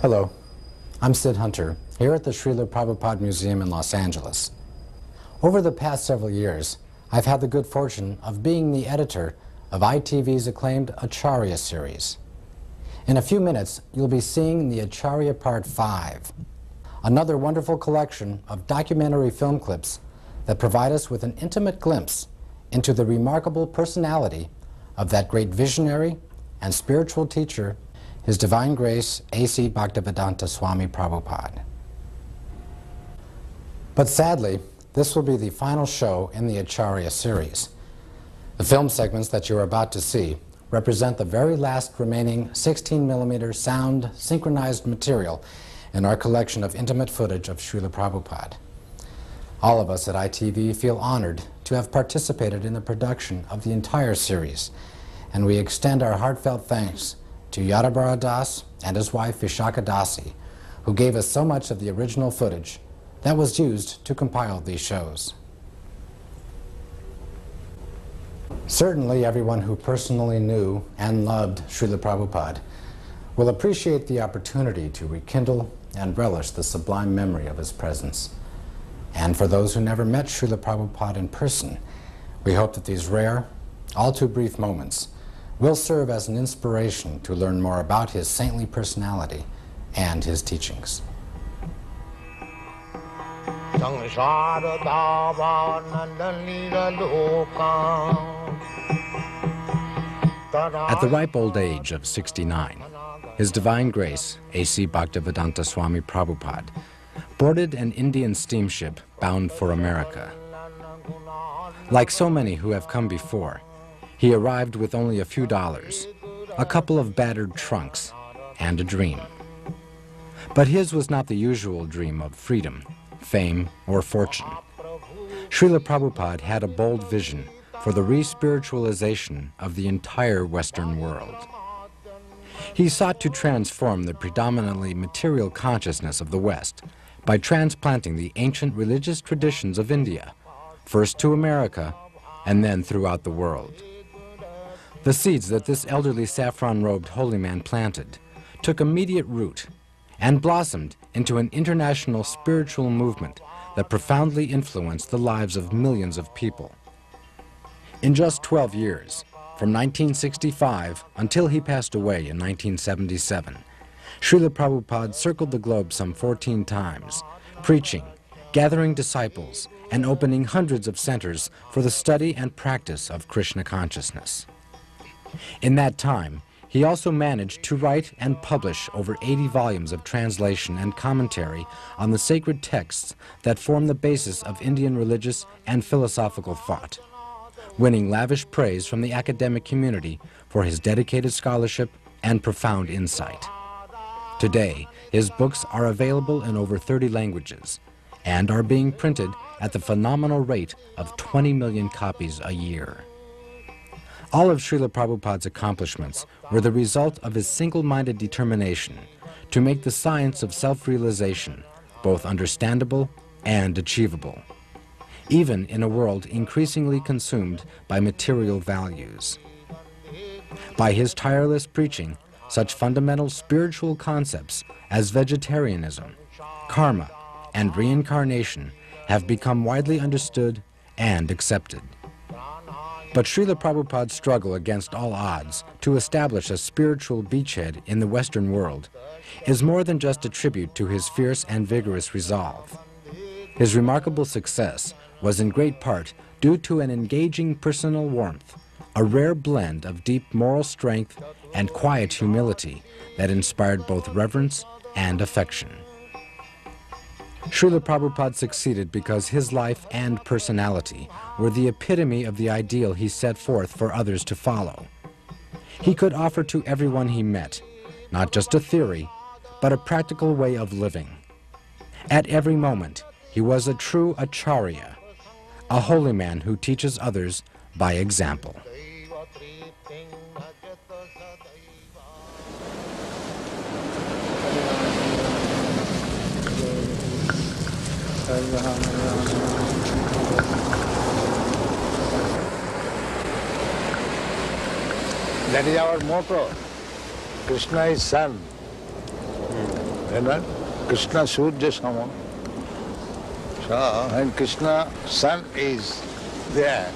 Hello, I'm Sid Hunter, here at the Srila Prabhupada Museum in Los Angeles. Over the past several years, I've had the good fortune of being the editor of ITV's acclaimed Acharya series. In a few minutes, you'll be seeing the Acharya Part 5, another wonderful collection of documentary film clips that provide us with an intimate glimpse into the remarkable personality of that great visionary and spiritual teacher, His Divine Grace A.C. Bhaktivedanta Swami Prabhupada. But sadly, this will be the final show in the Acharya series. The film segments that you're about to see represent the very last remaining 16mm sound synchronized material in our collection of intimate footage of Srila Prabhupada. All of us at ITV feel honored to have participated in the production of the entire series, and we extend our heartfelt thanks to Yadabara Das and his wife Vishaka Dasi, who gave us so much of the original footage that was used to compile these shows. Certainly everyone who personally knew and loved Srila Prabhupada will appreciate the opportunity to rekindle and relish the sublime memory of his presence. And for those who never met Srila Prabhupada in person, we hope that these rare, all too brief moments will serve as an inspiration to learn more about his saintly personality and his teachings. At the ripe old age of 69, His Divine Grace A.C. Bhaktivedanta Swami Prabhupada boarded an Indian steamship bound for America. Like so many who have come before, he arrived with only a few dollars, a couple of battered trunks, and a dream. But his was not the usual dream of freedom, fame, or fortune. Srila Prabhupada had a bold vision for the re-spiritualization of the entire Western world. He sought to transform the predominantly material consciousness of the West by transplanting the ancient religious traditions of India, first to America and then throughout the world. The seeds that this elderly saffron-robed holy man planted took immediate root and blossomed into an international spiritual movement that profoundly influenced the lives of millions of people. In just 12 years, from 1965 until he passed away in 1977, Srila Prabhupada circled the globe some 14 times, preaching, gathering disciples, and opening hundreds of centers for the study and practice of Krishna consciousness. In that time, he also managed to write and publish over 80 volumes of translation and commentary on the sacred texts that form the basis of Indian religious and philosophical thought, winning lavish praise from the academic community for his dedicated scholarship and profound insight. Today, his books are available in over 30 languages and are being printed at the phenomenal rate of 20 million copies a year. All of Srila Prabhupada's accomplishments were the result of his single-minded determination to make the science of self-realization both understandable and achievable, even in a world increasingly consumed by material values. By his tireless preaching, such fundamental spiritual concepts as vegetarianism, karma, and reincarnation have become widely understood and accepted. But Srila Prabhupada's struggle against all odds to establish a spiritual beachhead in the Western world is more than just a tribute to his fierce and vigorous resolve. His remarkable success was in great part due to an engaging personal warmth, a rare blend of deep moral strength and quiet humility that inspired both reverence and affection. Srila Prabhupada succeeded because his life and personality were the epitome of the ideal he set forth for others to follow. He could offer to everyone he met, not just a theory, but a practical way of living. At every moment, he was a true Acharya, a holy man who teaches others by example. That is our motto. Krishna is Son. Then Krishna Surya Sama. So when Krishna sun is there,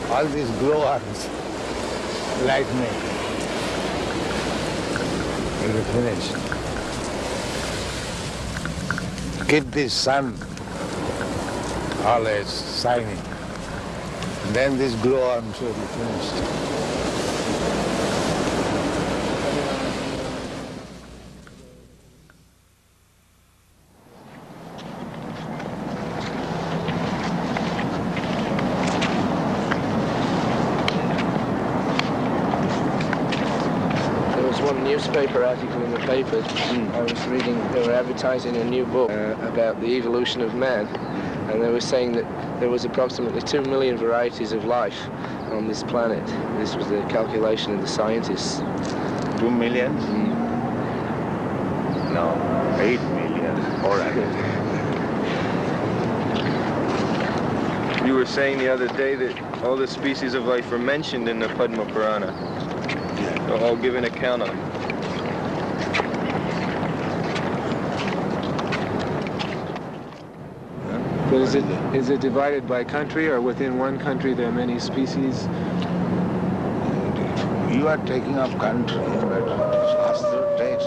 all these glowworms, lightning, will be finished. Keep this sun always shining. Then this glowworms will be finished. Newspaper article in the paper. I was reading, they were advertising a new book about the evolution of man, and they were saying that there was approximately 2 million varieties of life on this planet. This was the calculation of the scientists. 2 million? No, 8 million. All right. You were saying the other day that all the species of life were mentioned in the Padma Purana. They'll all give an account of them. But is it divided by country, or within one country there are many species? You are taking up country, but Shastra takes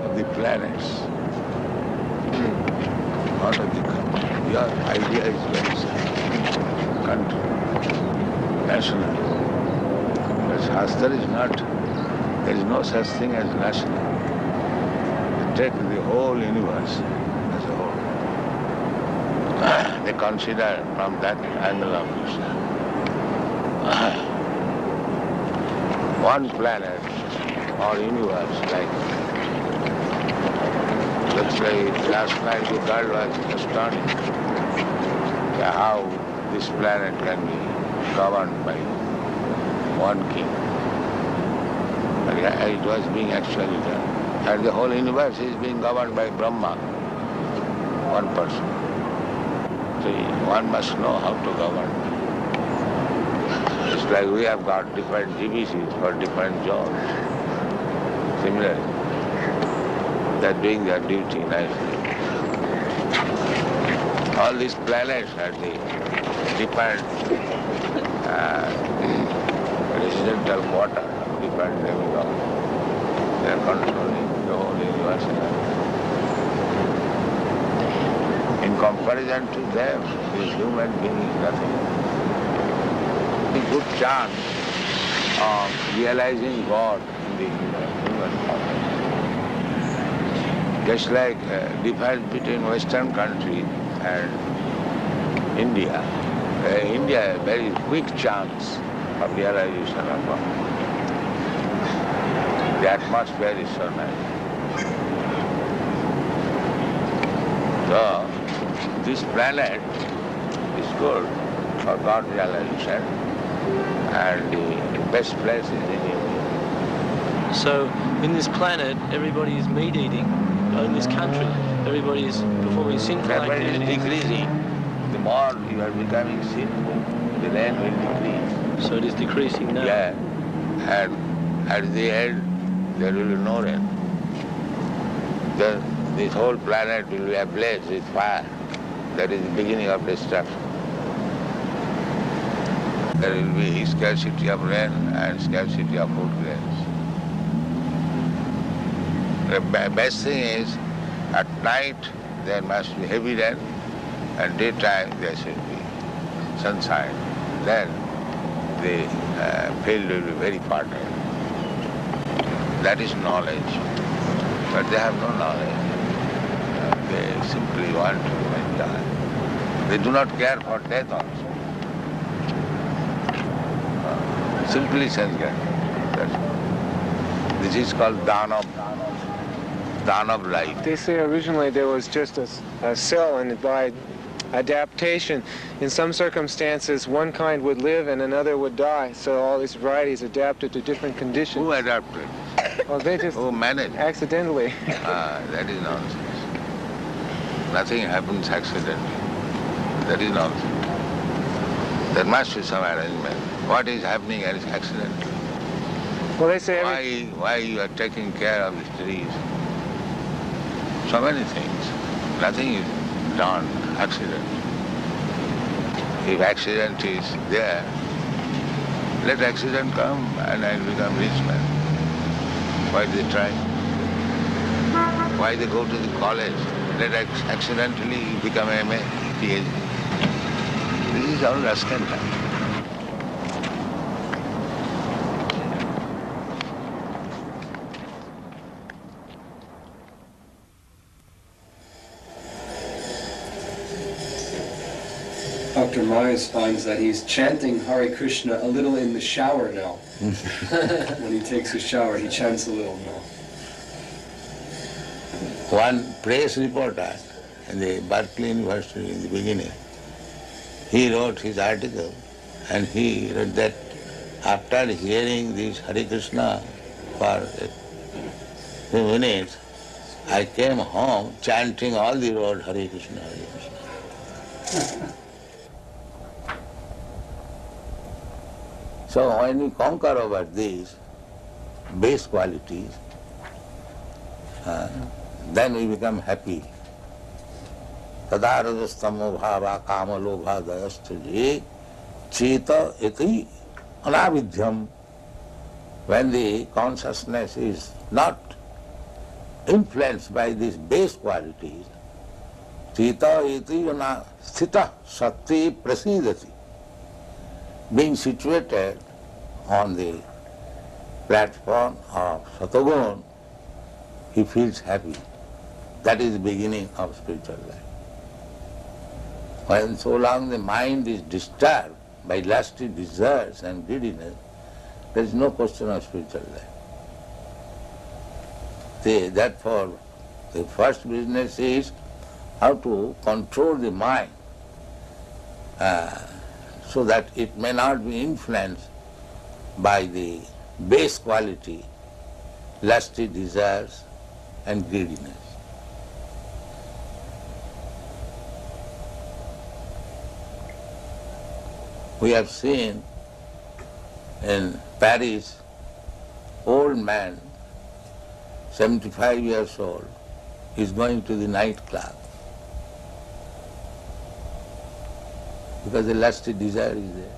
of the planets, not of the country. Your idea is very simple. Country, national. But Shastra is not, there is no such thing as national. Take the whole universe as a whole. They consider from that angle of view. One planet or universe, like, let's say last night the girl was astonished how this planet can be governed by one king. But it was being actually done. And the whole universe is being governed by Brahma, one person. So one must know how to govern. It's like we have got different divisions for different jobs. Similarly, they're doing their duty nicely. All these planets are the different residential quarter of different demigods. They are controlling the whole universe. In comparison to them, this human being is nothing. A good chance of realizing God in the human form. Just like difference between Western countries and India. India has a very quick chance of realization of God. The atmosphere is so nice. So, this planet is good for God realization, and the best place is in India. So, in this planet, everybody is meat eating. In this country, everybody is performing sinful activities. Everybody is decreasing. The more you are becoming sinful, the rain will decrease. So it is decreasing now. Yeah, and at the end, there will be no rain. This whole planet will be ablaze with fire. That is the beginning of destruction. There will be scarcity of rain and scarcity of food grains. The best thing is, at night there must be heavy rain, and daytime there should be sunshine. Then the field will be very fertile. That is knowledge. But they have no knowledge. They simply want to die. They do not care for death also. Simply sense-get. This is called Danav. Danav life. They say originally there was just a cell, and by adaptation, in some circumstances, one kind would live and another would die. So all these varieties adapted to different conditions. Who adapted? Well, they just managed? Accidentally. That is nonsense. Nothing happens accidentally. That is nonsense. There must be some arrangement. What is happening is accidental. Well, they say why you are taking care of the trees? So many things. Nothing is done accident. If accident is there, let accident come and I'll become rich man. Why they try? Why they go to the college? Let accidentally become MA, PhD. This is all rascal time. Dr. Myers finds that he's chanting Hare Krishna a little in the shower now. When he takes his shower, he chants a little now. One press reporter in the Berkeley University in the beginning, he wrote his article and he wrote that after hearing this Hare Krishna for a few minutes, I came home chanting all the road Hare Krishna, Hare Krishna. So when we conquer over these base qualities, then we become happy. Tada rajastamo bhava kama lobha dayastaje cheta iti anavidhyam. When the consciousness is not influenced by these base qualities, cheta iti sthita shakti prasidati. Being situated on the platform of Satagun, he feels happy. That is the beginning of spiritual life. When so long the mind is disturbed by lusty desires and greediness, there is no question of spiritual life. Therefore, the first business is how to control the mind so that it may not be influenced by the base quality, lusty desires and greediness. We have seen in Paris, old man, 75 years old, is going to the nightclub because the lusty desire is there.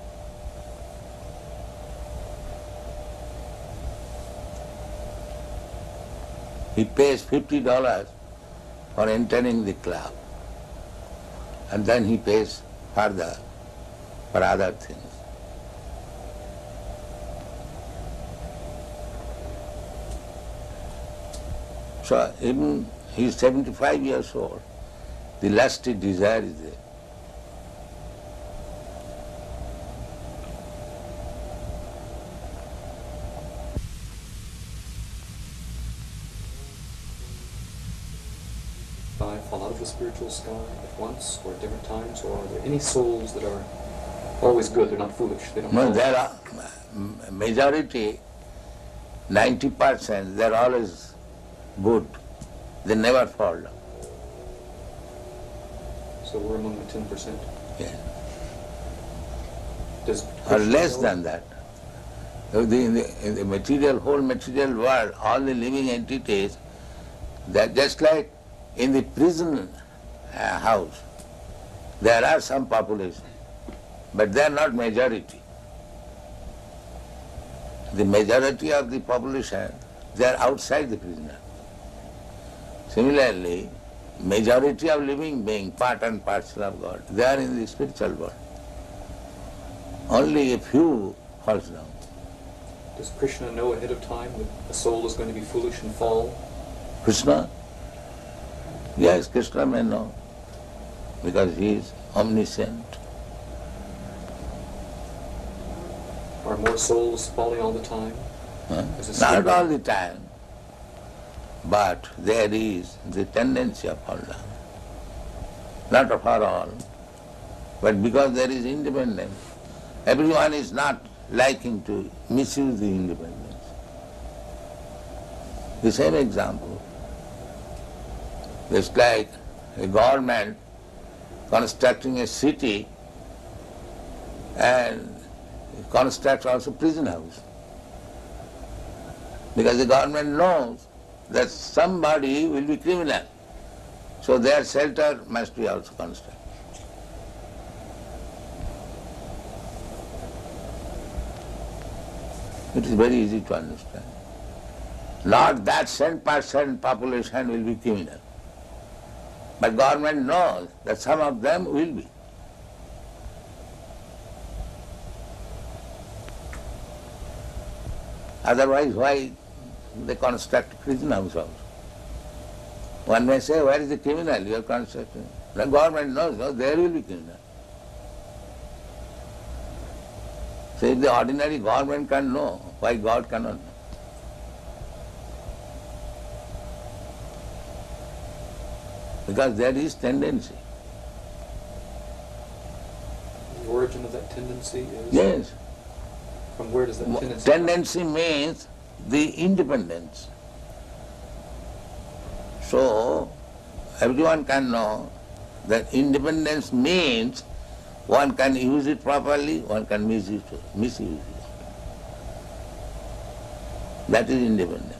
He pays $50 for entering the club, and then he pays further for other things. So even he is 75 years old, the lusty desire is there. Fall out of the spiritual sky at once or at different times, or are there any souls that are always good, they're not foolish, they don't No, there are majority, 90%, they're always good. They never fall down. So we're among the 10%. Yeah. Does Or Krishna less know? than that. In the material, whole material world, all the living entities, they're just like in the prison house. There are some population, but they are not majority. The majority of the population, they are outside the prison. Similarly, majority of living beings, part and parcel of God, they are in the spiritual world. Only a few falls down. Does Krishna know ahead of time that a soul is going to be foolish and fall? Krishna? Yes, Krishna may know, because he is omniscient. Are more souls falling all the time? Not all the time, but there is the tendency of fall down. Not for all, but because there is independence. Everyone is not liking to misuse the independence. The same example. It's like a government constructing a city and constructs also prison house. Because the government knows that somebody will be criminal So their shelter must be also constructed. It is very easy to understand. Not that 10% population will be criminal. But government knows that some of them will be. Otherwise, why they construct prison house also? One may say, where is the criminal you are constructing? The government knows, no, there will be criminal. So if the ordinary government can know, why God cannot know? Because there is tendency. The origin of that tendency is? Yes. From where does that tendency come? Tendency means the independence. So, everyone can know that independence means one can use it properly, one can misuse it. That is independence.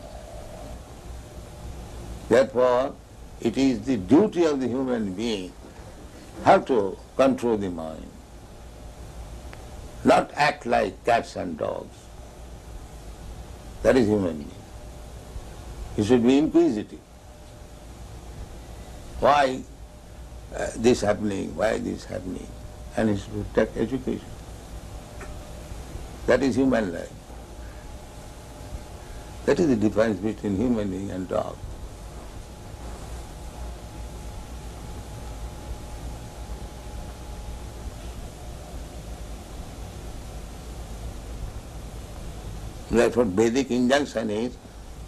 Therefore, it is the duty of the human being how to control the mind, not act like cats and dogs. That is human being. He should be inquisitive. Why this happening? Why this happening? And he should take education. That is human life. That is the difference between human being and dog. Therefore, Vedic injunction is,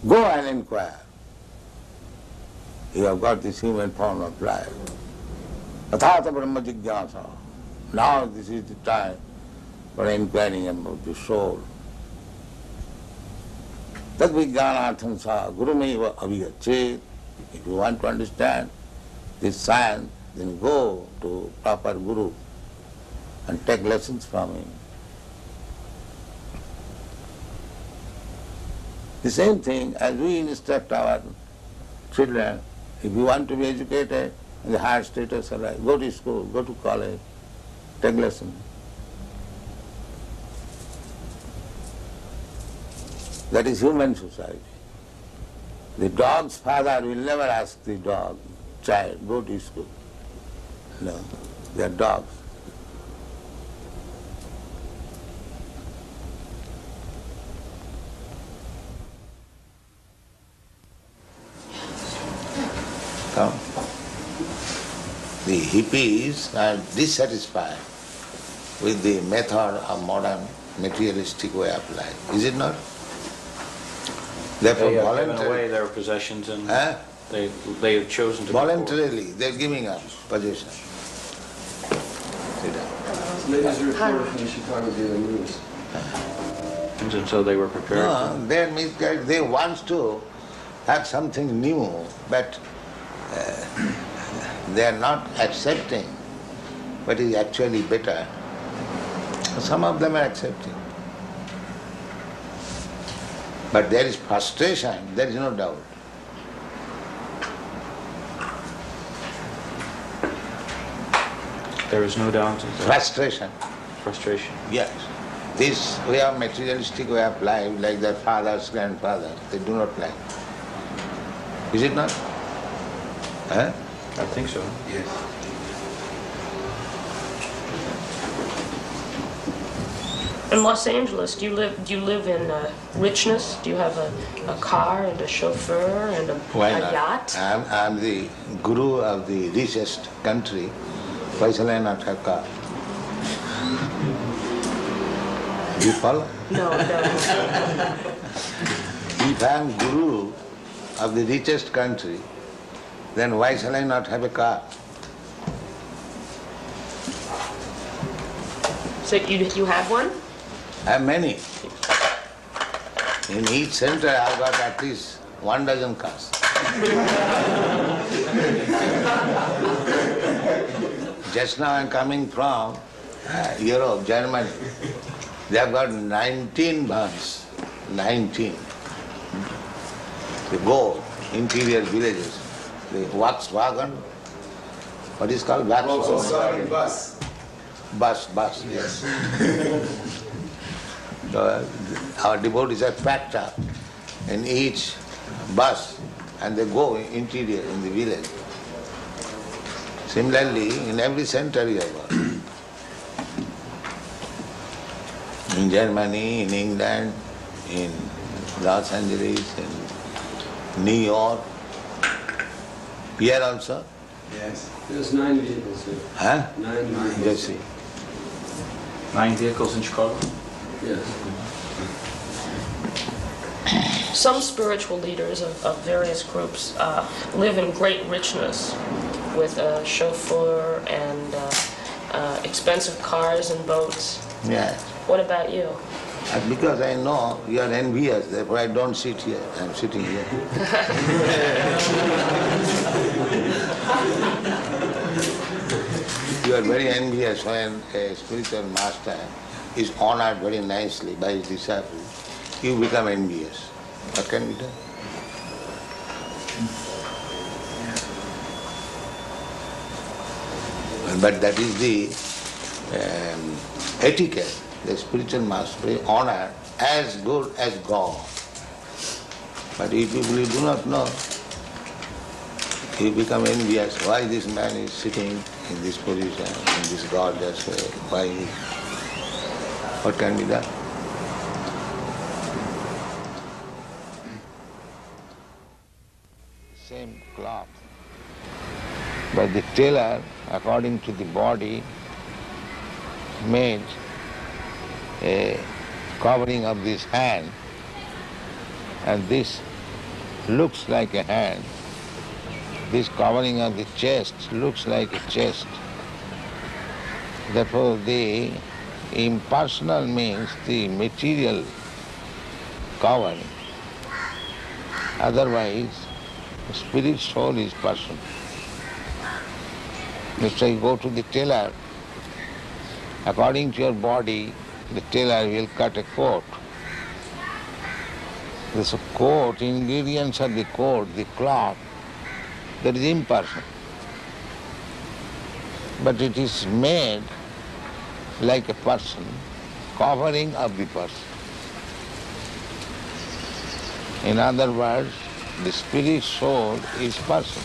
go and inquire. You have got this human form of life. Athata brahma jigyasa. Now this is the time for inquiring about the soul. Tad vijnanatham sa gurumeva avigachet. If you want to understand this science, then go to proper guru and take lessons from him. The same thing as we instruct our children, if you want to be educated in the higher status of life, go to school, go to college, take lessons. That is human society. The dog's father will never ask the dog, child, go to school. No, they are dogs. Come. The hippies are dissatisfied with the method of modern materialistic way of life. Is it not? Therefore, they have given away their possessions and they have chosen to voluntarily they're giving up possession. Latest report from the Chicago Daily News. And so they were prepared. No, they're misguided. They want to have something new, but they are not accepting what is actually better. Some of them are accepting. But there is frustration, there is no doubt. There is no doubt. Frustration. Frustration. Yes. This way of materialistic way of life, like their fathers, grandfathers, they do not like. Is it not? Huh? I think so. Yes. In Los Angeles, do you live in richness? Do you have a car and a chauffeur and a yacht? I'm the guru of the richest country. Why shall I not have car? Do you follow? No. If I'm guru of the richest country, then why shall I not have a car? So you have one? I have many. In each center I've got at least 12 cars. Just now I'm coming from Europe, Germany. They have got 19 vans. 19. They go interior villages. the Volkswagen, what is called Volkswagen bus. Bus, yes. So, our devotees are packed up in each bus and they go interior in the village. Similarly, in every center you have got. In Germany, in England, in Los Angeles, in New York, here also. Yes. There's 9 vehicles here. Huh? 9 vehicles. Just see. 9 vehicles in Chicago? Yes. Some spiritual leaders of various groups live in great richness with a chauffeur and expensive cars and boats. Yes. What about you? Because I know you are envious, therefore I don't sit here. I'm sitting here. You are very envious when a spiritual master is honored very nicely by his disciples. You become envious. What can be done? But that is the etiquette. The spiritual master is honored as good as God. But if people do not know, you become envious. Why this man is sitting in this position, in this gorgeous way? Why? What can be done? Same cloth. But the tailor, according to the body, made a covering of this hand, and this looks like a hand. This covering of the chest looks like a chest. Therefore, the impersonal means the material covering. Otherwise, spirit soul is person. Let's say you go to the tailor, according to your body, the tailor will cut a coat. This coat, ingredients of the coat, the cloth, that is impersonal. But it is made like a person, covering of the person. In other words, the spirit soul is person.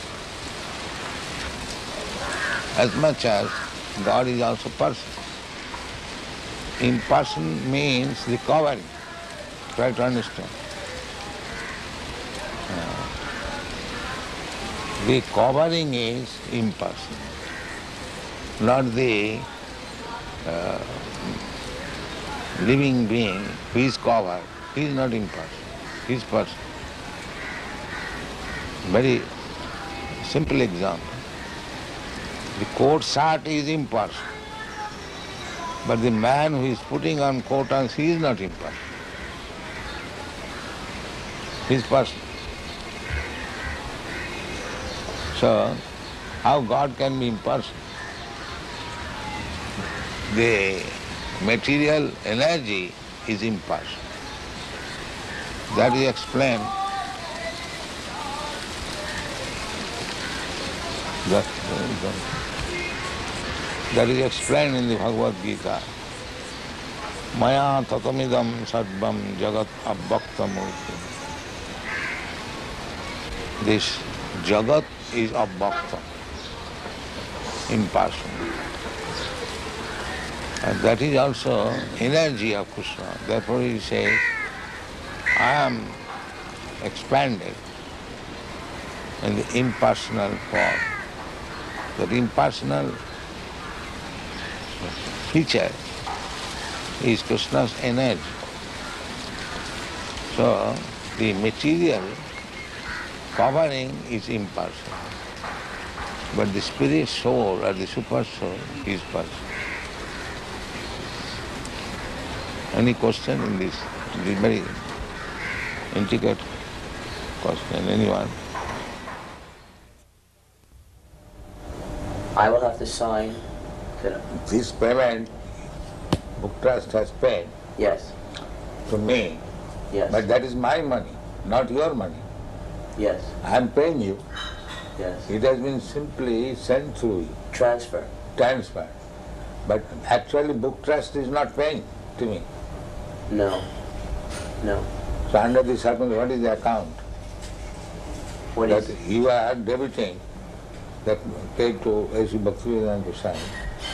As much as God is also person. Imperson means the covering. Try to understand. The covering is impersonal, not the living being who is covered. He is not impersonal, he is person. Very simple example. The coat shirt is impersonal, but the man who is putting on coat and he is not impersonal. He is person. So, how God can be impersonal? The material energy is impersonal. That is explained. That is explained in the Bhagavad Gita. Maya tatamidam sarvam jagat abhaktamurti. This jagat is abhaktam, impersonal. And that is also energy of Krishna. Therefore he says, I am expanded in the impersonal form. That impersonal feature is Krishna's energy. So the material covering is impersonal, but the spirit soul or the super soul is personal. Any question in this? It is very intricate question. Anyone? I will have to sign. This payment, Book Trust has paid. Yes. To me. Yes. But that is my money, not your money. Yes. I am paying you. Yes. It has been simply sent through you. Transfer. But actually book trust is not paying to me. No. So under the circumstances, what is the account? What that is? You are debiting that paid to A.C. Bhaktivedanta Swami.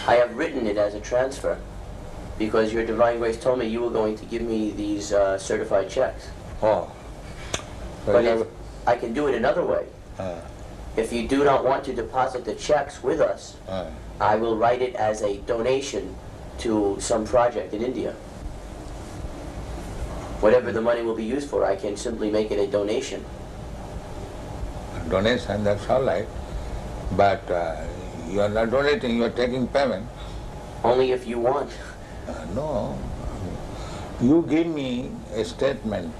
I have written it as a transfer because your Divine Grace told me you were going to give me these certified checks. Oh. So But I can do it another way. If you do not want to deposit the checks with us, I will write it as a donation to some project in India. Whatever the money will be used for, I can simply make it a donation. Donation, that's all right. But you are not donating, you are taking payment. Only if you want. No. You give me a statement,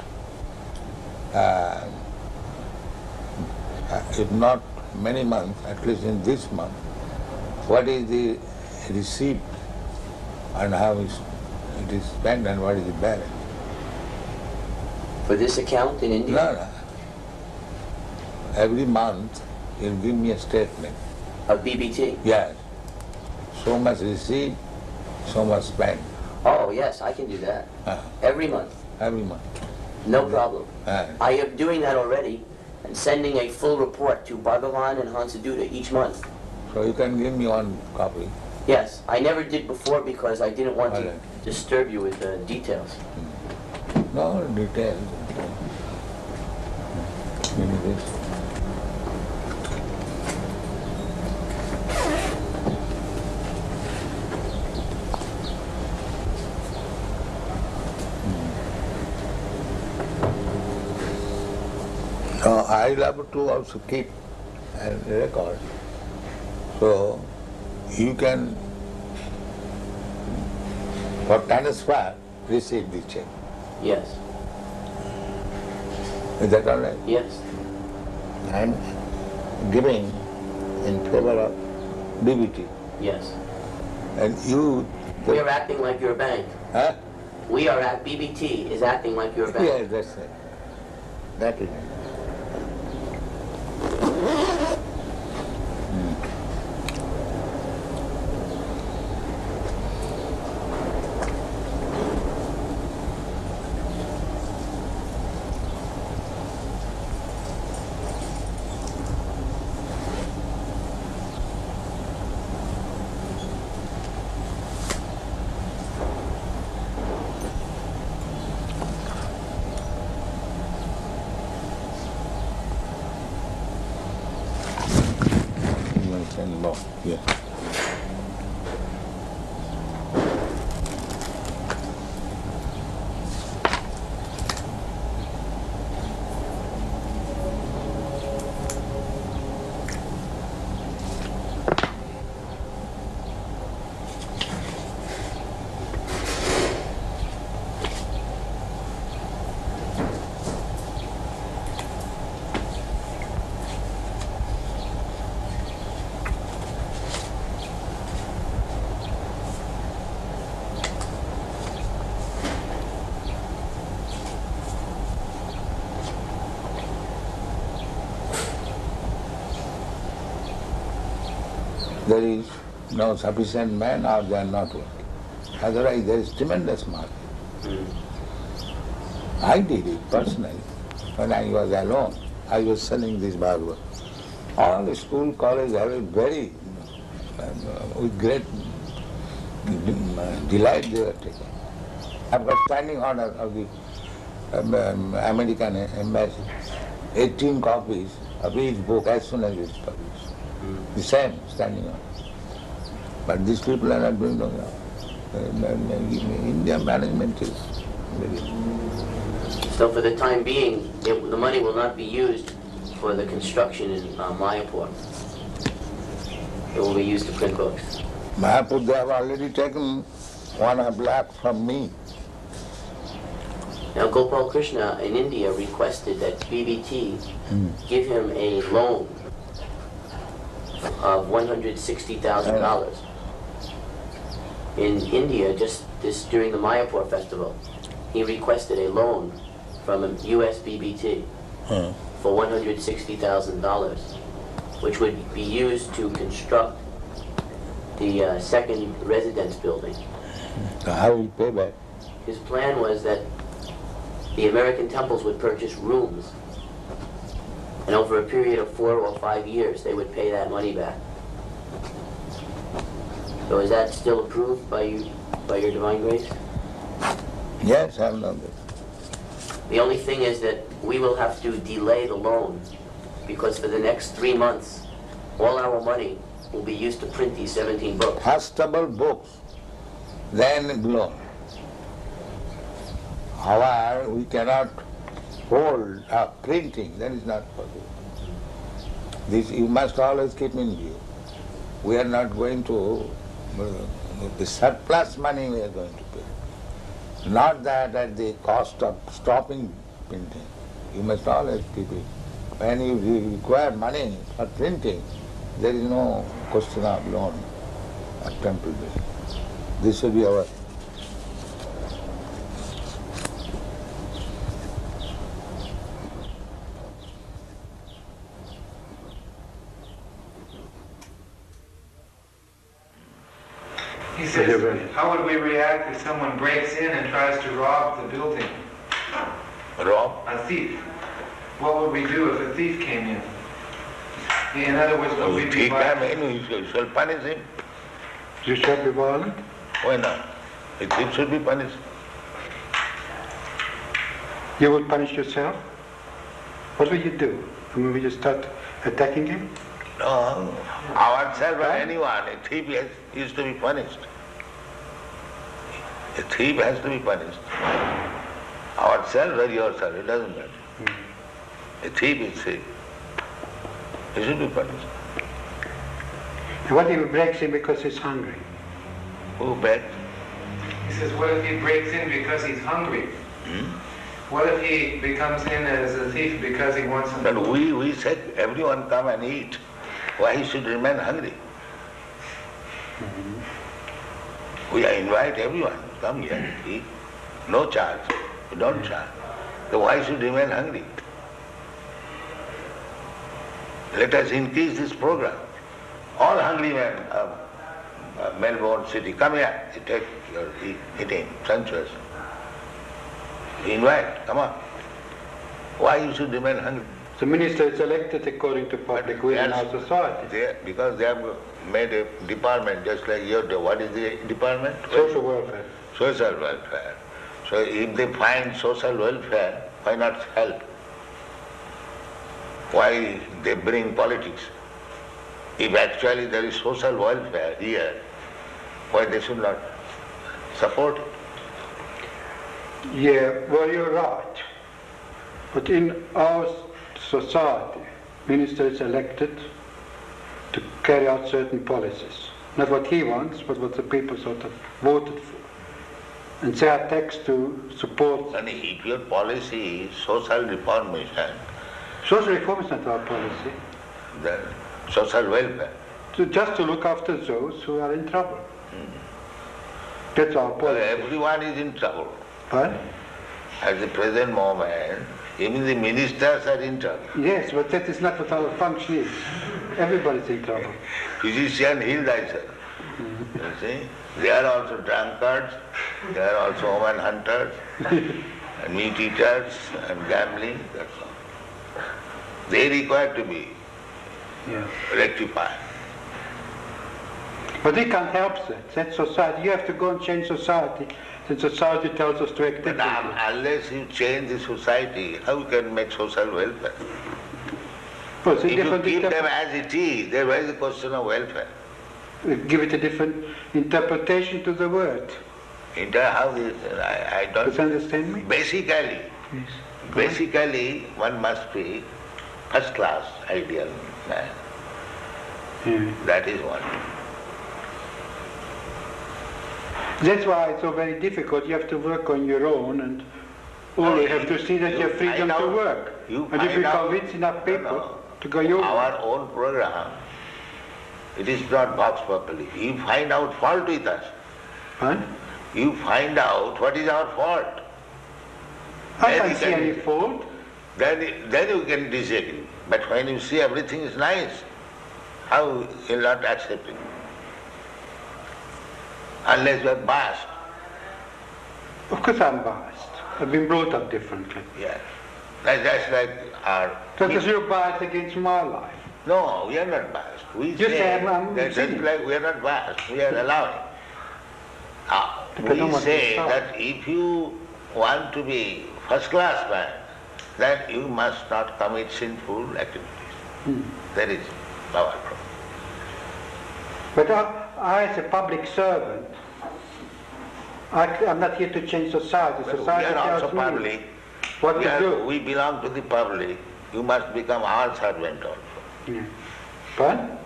if not many months, at least in this month, what is the receipt and how it is spent and what is the balance. For this account in India? No. Every month you give me a statement. Of BBT? Yes. So much receipt, so much spent. Oh, yes, I can do that. Every month? Every month. No problem. I am doing that already and sending a full report to Bhagavan and Hansaduta each month. So you can give me one copy. Yes, I never did before because I didn't want to disturb you with the details. No details. Give me this. I love to also keep a record. So you can, for transfer, receive the check. Yes. Is that all right? Yes. I am giving in favor of DBT. Yes. And you... We are acting like your bank. Huh? We are at BBT is acting like your bank. Yes, that's it. That is it. Yeah. There is no sufficient man or they are not working. Otherwise there is tremendous market. I did it personally. When I was alone, I was selling this Bhagavad. All the school, college have it very, with great delight they were taking. I've got standing order of the American embassy, 18 copies of each book as soon as it's published. The same standing order. But these people are not doing no. India management is very... So for the time being, the money will not be used for the construction in Mayapur. It will be used to print books. Mayapur, they have already taken 1.5 lakh from me. Now Gopal Krishna in India requested that BBT give him a loan of $160,000. In India, just during the Mayapur festival, he requested a loan from a US BBT for $160,000, which would be used to construct the second residence building. So how will you pay back? His plan was that the American temples would purchase rooms, and over a period of 4 or 5 years, they would pay that money back. So is that still approved by you, by your Divine Grace? Yes, I know that. The only thing is that we will have to delay the loan, because for the next 3 months, all our money will be used to print these 17 books. Costable books, then loan. However, we cannot hold up printing, that is not possible. This you must always keep in view. We are not going to, the surplus money we are going to pay. Not that at the cost of stopping printing. You must always keep it. When you require money for printing, there is no question of loan or temple building. This should be our. He says, how would we react if someone breaks in and tries to rob the building? Rob? A thief. What would we do if a thief came in? In other words, would we be violent? You shall punish him. You shall be violent? Why not? A thief should be punished. You would punish yourself? What will you do? I mean, will you start attacking him? No, ourselves or anyone, a thief is to be punished. A thief has to be punished. Ourselves or yourself, it doesn't matter. A thief is thief. He should be punished. And what if he breaks in because he's hungry? Who breaks? He says, what if he breaks in because he's hungry? What if he becomes in as a thief because he wants something? But we said everyone come and eat. Why he should remain hungry? We invite everyone, come here, eat. No charge. We don't charge. So why should remain hungry? Let us increase this program. All hungry men of Melbourne city, come here, you take your eating, sumptuous. We invite, come on. Why you should remain hungry? The minister is elected according to public will in our society. Because they have made a department just like your, what is the department? Social welfare. Social welfare. So if they find social welfare, why not help? Why they bring politics? If actually there is social welfare here, why they should not support it? Yeah, well, you're right. But in our society, minister is elected to carry out certain policies. Not what he wants, but what the people sort of voted for. And they are taxed to support. And if your policy is social reformation, social reform is not our policy. Then social welfare. Just to look after those who are in trouble. That's our policy. Well, everyone is in trouble. What? At the present moment, even the ministers are in trouble. Yes, but that is not what our function is. Everybody's in trouble. Physician, heal thyself. You see? They are also drunkards, they are also woman hunters, and meat eaters, and gambling, that's all. They require to be rectified. But we can't help that. That's society. You have to go and change society. And society tells us to act differently. But unless you change the society, how you can make social welfare? Well, if you keep them as it is, there is a question of welfare. We give it a different interpretation to the word. How this? I don't. Does you understand me? Basically, one must be first class ideal man. That is one. That's why it's so very difficult. You have to work on your own, and you have to see that you have freedom to work. And if you convince enough people to go your way. Our own program, it is not box properly. You find out fault with us. Huh? You find out what is our fault. I can't see any fault. Then you can disagree. But when you see everything is nice, How you'll not accept it? Unless you are biased. Of course I'm biased. I've been brought up differently. Yes. That's like our... So does you're biased against my life? No, we are not biased. We You say I'm that sinning. just like we are not biased, we are allowing. Depending on We what say you that if you want to be first-class man, then you must not commit sinful activities. That is our problem. But I as a public servant, I'm not here to change society. Well, Society we are also tells me public. what to do. We belong to the public. You must become our servant also. Yeah. But?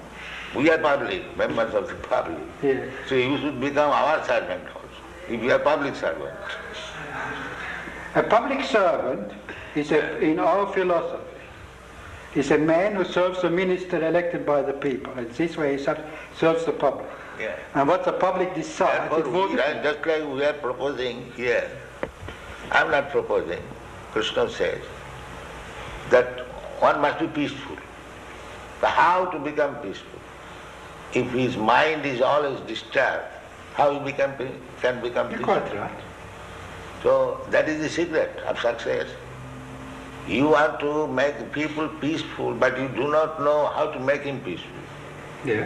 We are public, members of the public. Yeah. So you should become our servant also, if you are public servant. A public servant is in our philosophy, is a man who serves a minister elected by the people. And this way he serves the public. Yeah. And what the public decides, it votes. Just like we are proposing here, I am not proposing, Krishna says, that one must be peaceful. But how to become peaceful? If his mind is always disturbed, how he can become peaceful? You're quite right. So that is the secret of success. You want to make people peaceful, but you do not know how to make him peaceful. Yeah.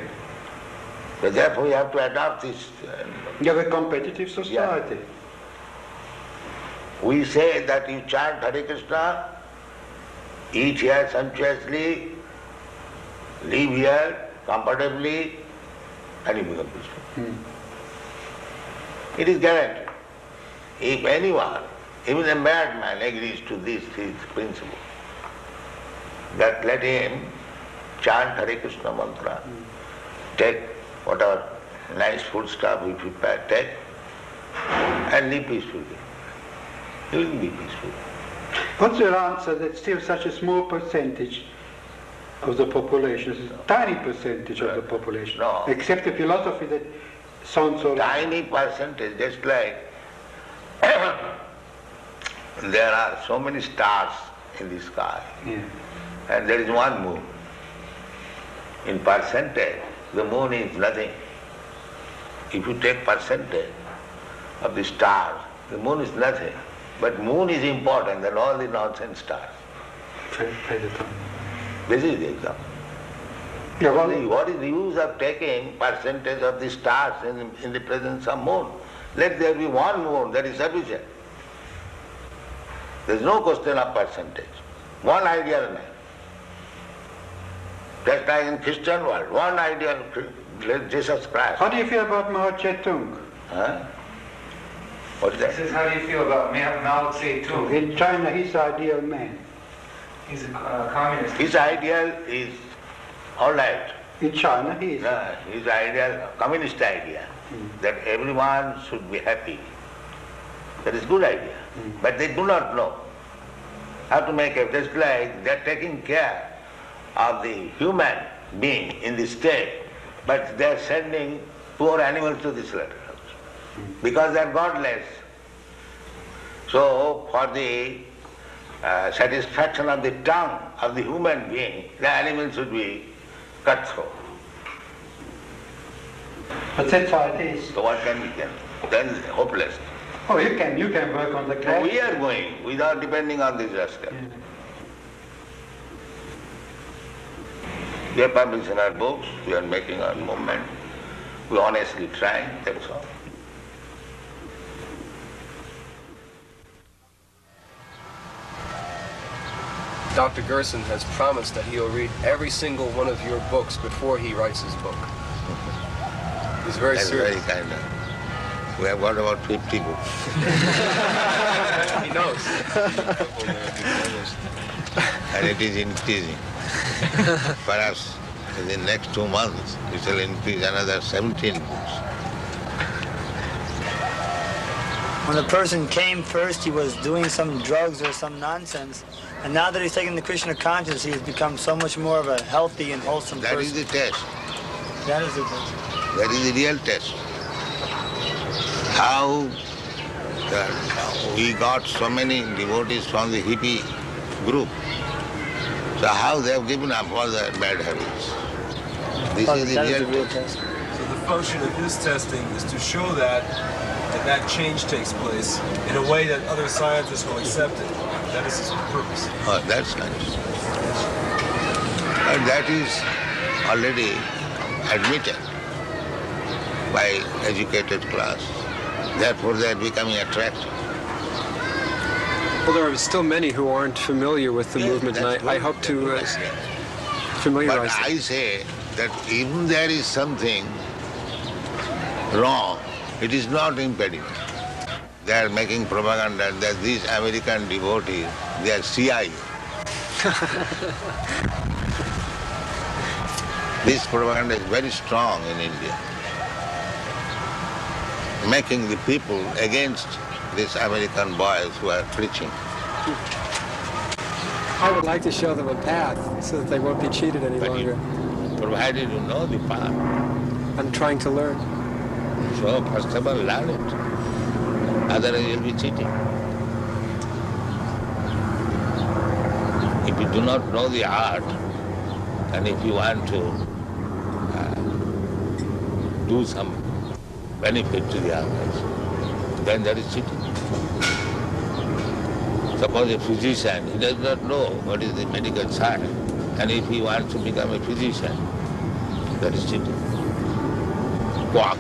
So therefore you have to adopt this. You have a competitive society. Yeah. We say that you chant Hare Krishna, eat here sumptuously, live here comfortably, and you become peaceful. It is guaranteed. If anyone, even a madman, agrees to this principle, that let him chant Hare Krishna mantra, take whatever nice food stuff we prepare, take, and live peacefully. He will be peaceful. What's your answer that still such a small percentage of the population, a tiny percentage of the population, No. accept a philosophy that sounds so... Tiny percentage, just like there are so many stars in the sky, and there is one moon. In percentage, the moon is nothing. If you take percentage of the stars, the moon is nothing. But moon is important than all the nonsense stars. This is the example. What is the use of taking percentage of the stars in the presence of moon? Let there be one moon, that is sufficient. There is no question of percentage. One ideal man. Just like in Christian world, one ideal Jesus Christ. How do you feel about Mao Zedong? Huh? What is that? He says, how do you feel about Mao Zedong? In China, he's the ideal man. He's a communist. His ideal is all right. In China, he is. His ideal, communist idea, that everyone should be happy. That is good idea. But they do not know how to make it. Just like they are taking care of the human being in the state, but they are sending poor animals to the slaughterhouse because they are godless. So for the satisfaction of the tongue of the human being, the animal should be cut through. But that's how it is. So what can we do? Then hopeless. Oh, you can work on the class. We are going without depending on this rascal. We are publishing our books, we are making our movement, we are honestly trying, that's all. Dr. Gerson has promised that he'll read every single one of your books before he writes his book. He's very That's serious. very kind of. We have got about 50 books. He knows. And it is increasing. Perhaps in the next 2 months, we shall increase another 17 books. When a person came first, he was doing some drugs or some nonsense. And now that he's taken the Krishna consciousness, he has become so much more of a healthy and wholesome person. That is the test. That is the test. That is the real test. How we got so many devotees from the hippie group. So how they have given up all their bad habits. This is the that is real test. So the function of his testing is to show that change takes place in a way that other scientists will accept it. That is his purpose. Oh, that's nice. And that is already admitted by educated class. Therefore, they are becoming attractive. Well, there are still many who aren't familiar with the movement, and I hope to familiarize But them. I say that even there is something wrong, it is not impediment. They are making propaganda that these American devotees, they are CIA. This propaganda is very strong in India, making the people against these American boys who are preaching. I would like to show them a path so that they won't be cheated any longer. Provided you know the path. I'm trying to learn. So first of all, learn it. Otherwise you'll be cheating. If you do not know the art, and if you want to do some benefit to the others, then that is cheating. Suppose a physician, he does not know what is the medical science, and if he wants to become a physician, that is cheating. Quack.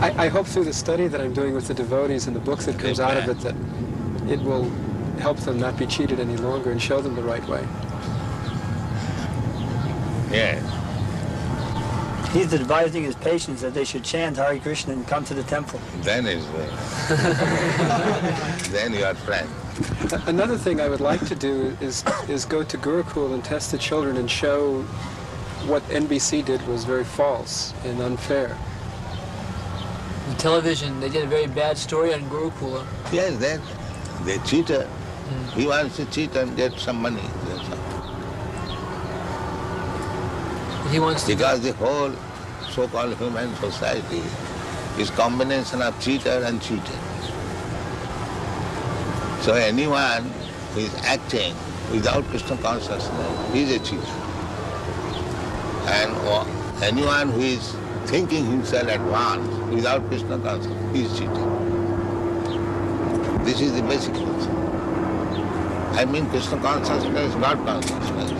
I hope through the study that I'm doing with the devotees and the books that comes out of it that it will help them not be cheated any longer and show them the right way. Yes. He's advising his patients that they should chant Hare Krishna and come to the temple. Then is then you are friend. Another thing I would like to do is go to Gurukul and test the children and show what NBC did was very false and unfair. The television, they did a very bad story on Gurukula. Yes, they cheated. He wants to cheat and get some money. That's all. He wants to because the whole so-called human society is combination of cheater and cheated. So anyone who is acting without Krishna consciousness is a cheater. And anyone who is thinking himself advanced without Krishna consciousness is cheating. This is the basic principle. I mean Krishna consciousness, God consciousness.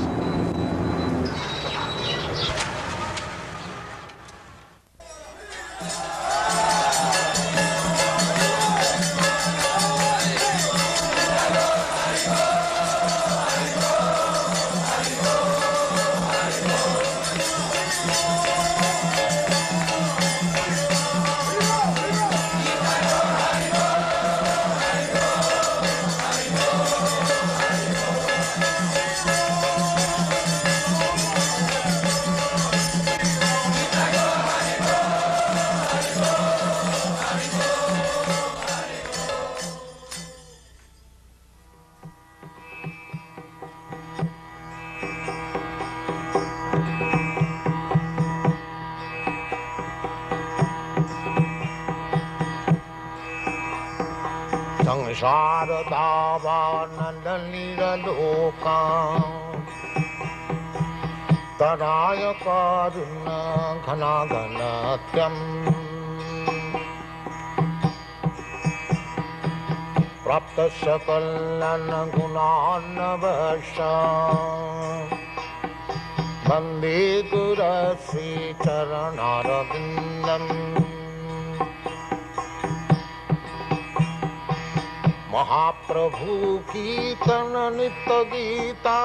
महाप्रभु कीर्तन नित्य गीता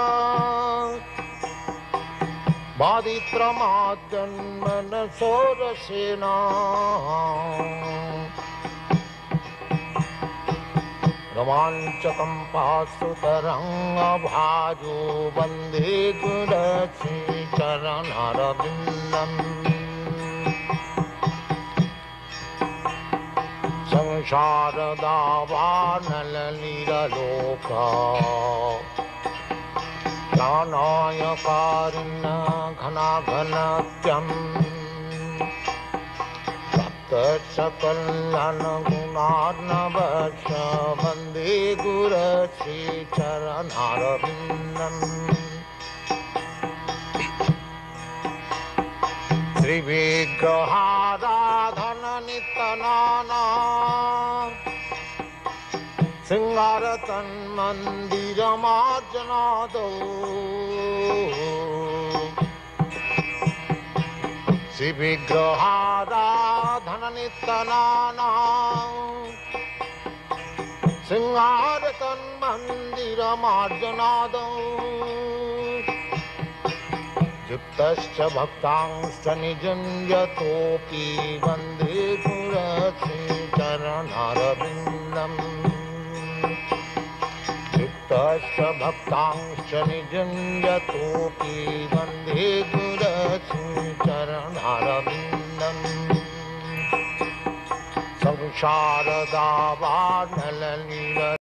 बादित्रमाजन्मन सोरसेना रोमांचकं पाशुतरंगभाजो वन्दे गुरुश्रीचरणरविन्दम् संसारदावानललीललोका ज्ञानायकारिण घनाघनत्यम् कल्याण गुणार्णवश वन्दे गुरश्री चरणारविन्दम् श्रीविग्रहाराधन नित्यनाना सिंगारतन मंदिरमार्जनादो श्रीविग्रहाराधन नित्यनाना सिंगारतन मंदिरमार्जनादो युक्तश्च भक्तांश्च निजं यतोऽपि वन्दे गुरश्री चरणारविन्दम् युक्तश्च भक्तांश्च निजं यतोऽपि वन्दे गुरश्री चरणारविन्दम् संसारदावानलनील